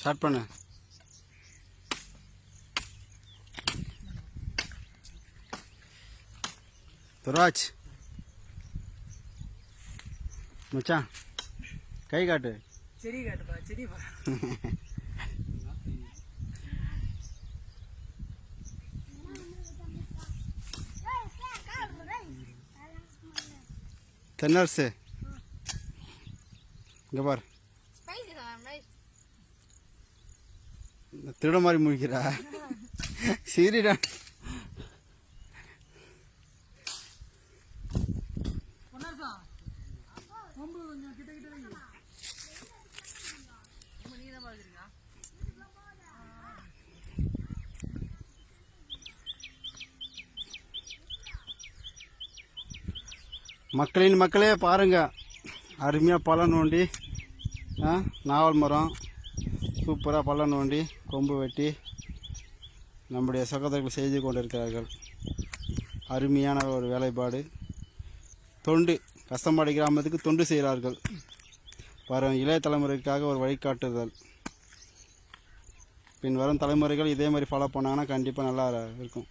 Start பண்ணு. துராஜ் மச்சான் கை காட்டு. செடி காட்டுப்பா, செடி பா. தென்னரசு இங்கே பார். திருட மாதிரி முழிக்கிறா. சரிடா. மக்களின் மக்களே பாருங்கள், அருமையாக பழம் நோண்டி நாவல் மரம் சூப்பராக பழம் நோண்டி கொம்பு வெட்டி நம்முடைய சகோதரர்கள் செய்து கொண்டிருக்கிறார்கள். அருமையான ஒரு வேலைப்பாடு. தொண்டு, கஸ்தம்பாடி கிராமத்துக்கு தொண்டு செய்கிறார்கள். வரும் இளைய தலைமுறைக்காக ஒரு வழிகாட்டுதல். பின் வரும் தலைமுறைகள் இதே மாதிரி ஃபாலோ பண்ணாங்கன்னா கண்டிப்பாக நல்லா இருக்கும்.